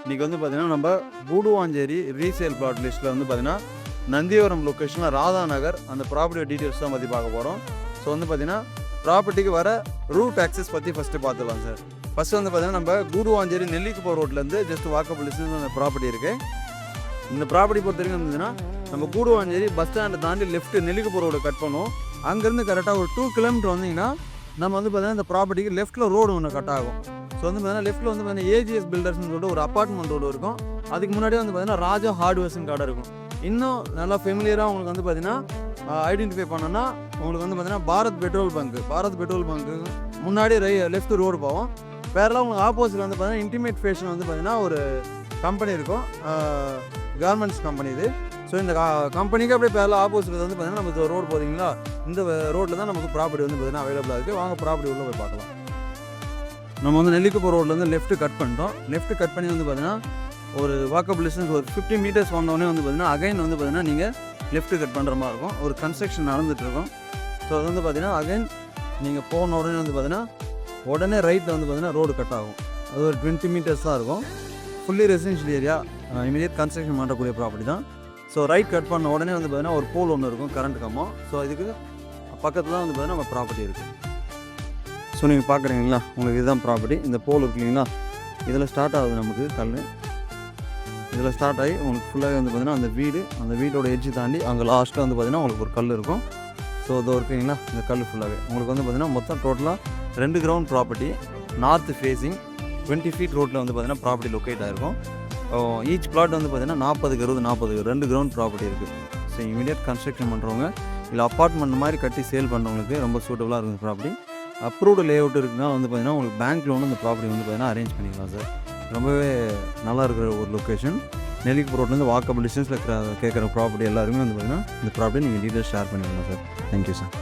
இன்றைக்கி வந்து பார்த்திங்கன்னா நம்ம கூடுவாஞ்சேரி ரீசேல் பிளாட் லிஸ்ட்டில் வந்து பார்த்திங்கன்னா நந்திவரம் லொக்கேஷனில் ராதா நகர் அந்த ப்ராப்பர்ட்டி டீட்டெயில்ஸ் தான் பற்றி பார்க்க போகிறோம். ஸோ வந்து பார்த்திங்கன்னா ப்ராப்பர்ட்டிக்கு வர ரூட் ஆக்சஸ் பற்றி ஃபஸ்ட்டு பார்த்துக்கலாம் சார். ஃபஸ்ட்டு வந்து பார்த்திங்கன்னா நம்ம கூடுவாஞ்சேரி நெல்லிக்குப்பம் ரோட்லேருந்து ஜஸ்ட் வாக்கபிள் டிஸ்டன்ஸ் அந்த ப்ராப்பர்ட்டி இருக்குது. இந்த ப்ராப்பர்ட்டி பொறுத்த வரைக்கும் இருந்ததுன்னா நம்ம கூடுவாஞ்சேரி பஸ் ஸ்டாண்டை தாண்டி லெஃப்ட் நெல்லிக்குப்பம் ரோடு கட் பண்ணுவோம். அங்கேருந்து கரெக்டாக ஒரு 2 கிலோமீட்டர் வந்தீங்கன்னா நம்ம வந்து பார்த்திங்கன்னா இந்த ப்ராப்பர்ட்டிக்கு லெஃப்ட்டில் ரோடு ஒன்று கட் ஆகும். ஸோ வந்து பார்த்தீங்கன்னா லெஃப்ட்டில் வந்து பார்த்தீங்கன்னா ஏஜிஎஸ் பில்டர்ஸ்னு சொல்லிட்டு ஒரு அப்பார்ட்மெண்ட் ரோடு இருக்கும். அதுக்கு முன்னாடியே வந்து பார்த்தீங்கன்னா ராஜா ஹார்ட்வேர்ஸ்னு கடை இருக்கும். இன்னும் நல்லா ஃபெமிலியராக உங்களுக்கு வந்து பார்த்தீங்கன்னா ஐடென்டிஃபை பண்ணோன்னா உங்களுக்கு வந்து பார்த்தீங்கன்னா பாரத் பெட்ரோல் பங்க்கு முன்னாடி லெஃப்ட் ரோடு போவோம். வேறெல்லாம் உங்களுக்கு ஆப்போசிட்டில் வந்து பார்த்தீங்கன்னா இன்டிமேட் ஃபேஷன் வந்து பார்த்தீங்கன்னா ஒரு கம்பெனி இருக்கும், கார்மெண்ட்ஸ் கம்பெனி இது. ஸோ இந்த கம்பெனிக்கு அப்படியே பேரில் ஆப்போசிட்டில் வந்து பார்த்தீங்கன்னா நம்ம ரோடு போகிறீங்களா, இந்த ரோட்டில் தான் நமக்கு ப்ராப்பர்ட்டி வந்து பார்த்தீங்கன்னா அவைலபிளாக இருக்குது. வாங்க ப்ராப்பர்ட்டி உள்ளே போய் பார்க்கலாம். நம்ம வந்து நெல்லிக்குப்பம் ரோட்லேருந்து லெஃப்ட் கட் பண்ணிட்டோம். லெஃப்ட் கட் பண்ணி வந்து பார்த்தீங்கன்னா ஒரு வாக்கபிள் டிஸ்டன்ஸ் ஒரு 50 மீட்டர்ஸ் வந்தோடனே வந்து பார்த்தீங்கன்னா அகைன் வந்து பார்த்தீங்கன்னா நீங்கள் லெஃப்ட் கட் பண்ணுற மாதிரி இருக்கும். ஒரு கன்ஸ்ட்ரக்ஷன் நடந்துகிட்ருக்கும். ஸோ அது வந்து பார்த்தீங்கன்னா அகைன் நீங்கள் போன உடனே வந்து பார்த்தீங்கன்னா உடனே ரைட்டில் வந்து பார்த்தீங்கன்னா ரோடு கட் ஆகும். அது ஒரு 20 மீட்டர்ஸ் தான் இருக்கும். Fully residential area, immediate construction பண்ணுறக்கூடிய ப்ராப்பர்ட்டி தான். ஸோ ரைட் கட் பண்ண உடனே வந்து பார்த்தீங்கன்னா ஒரு போல் ஒன்று இருக்கும், கரண்ட் கம்பம். ஸோ இதுக்கு பக்கத்தில் தான் வந்து பார்த்தீங்கன்னா நம்ம ப்ராப்பர்ட்டி இருக்குது. ஸோ நீங்கள் பார்க்குறீங்களா, உங்களுக்கு இதுதான் ப்ராப்பர்ட்டி. இந்த போல் இருக்கு இல்லைங்களா, இதில் ஸ்டார்ட் ஆகுது நமக்கு கல். இதில் ஸ்டார்ட் ஆகி உங்களுக்கு ஃபுல்லாகவே வந்து பார்த்திங்கன்னா அந்த வீட்டோட எட்ஜ் தாண்டி அங்கே லாஸ்ட்டில் வந்து பார்த்திங்கன்னா உங்களுக்கு ஒரு கல் இருக்கும். ஸோ இதோ இருக்குங்களா, இந்த கல் ஃபுல்லாகவே உங்களுக்கு வந்து பார்த்திங்கன்னா மொத்தம் டோட்டலாக 2 ground property, north facing 20 feet ரோட்டில் வந்து பார்த்திங்கன்னா ப்ராப்பர்ட்டி லொக்கேட் ஆகிருக்கும். ஈச் பிளாட் வந்து பார்த்திங்கன்னா 40 2 கிரவுண்ட் ப்ராப்பர்ட்டி இருக்குது. ஸோ இமீடியட் கன்ஸ்ட்ரக்ஷன் பண்ணுறவங்க இல்லை அப்பார்ட்மெண்ட் மாதிரி கட்டி சேல் பண்ணுறவங்களுக்கு ரொம்ப சூட்டபுளாக இருக்குது ப்ராப்பர்ட்டி. அப்ரூவ்டு லே அவுட் இருக்குன்னா வந்து பார்த்திங்கன்னா உங்களுக்கு பேங்க் லோனு இந்த ப்ராப்பர்ட்டி வந்து பார்த்திங்கன்னா அரேஞ்ச் பண்ணிக்கலாம் சார். ரொம்பவே நல்லா இருக்கிற ஒரு லொக்கேஷன். நெல்லிக்குப்பம் ரோட்லேருந்து வாக்கபிள் டிஸ்டன்ஸில் கேட்குற ப்ராப்பர்ட்டி எல்லாருமே வந்து பார்த்திங்கன்னா இந்த ப்ராப்பர்ட்டி நீங்கள் டீட்டெயில்ஸ் ஷேர் பண்ணிக்கலாம் சார். Thank you sir.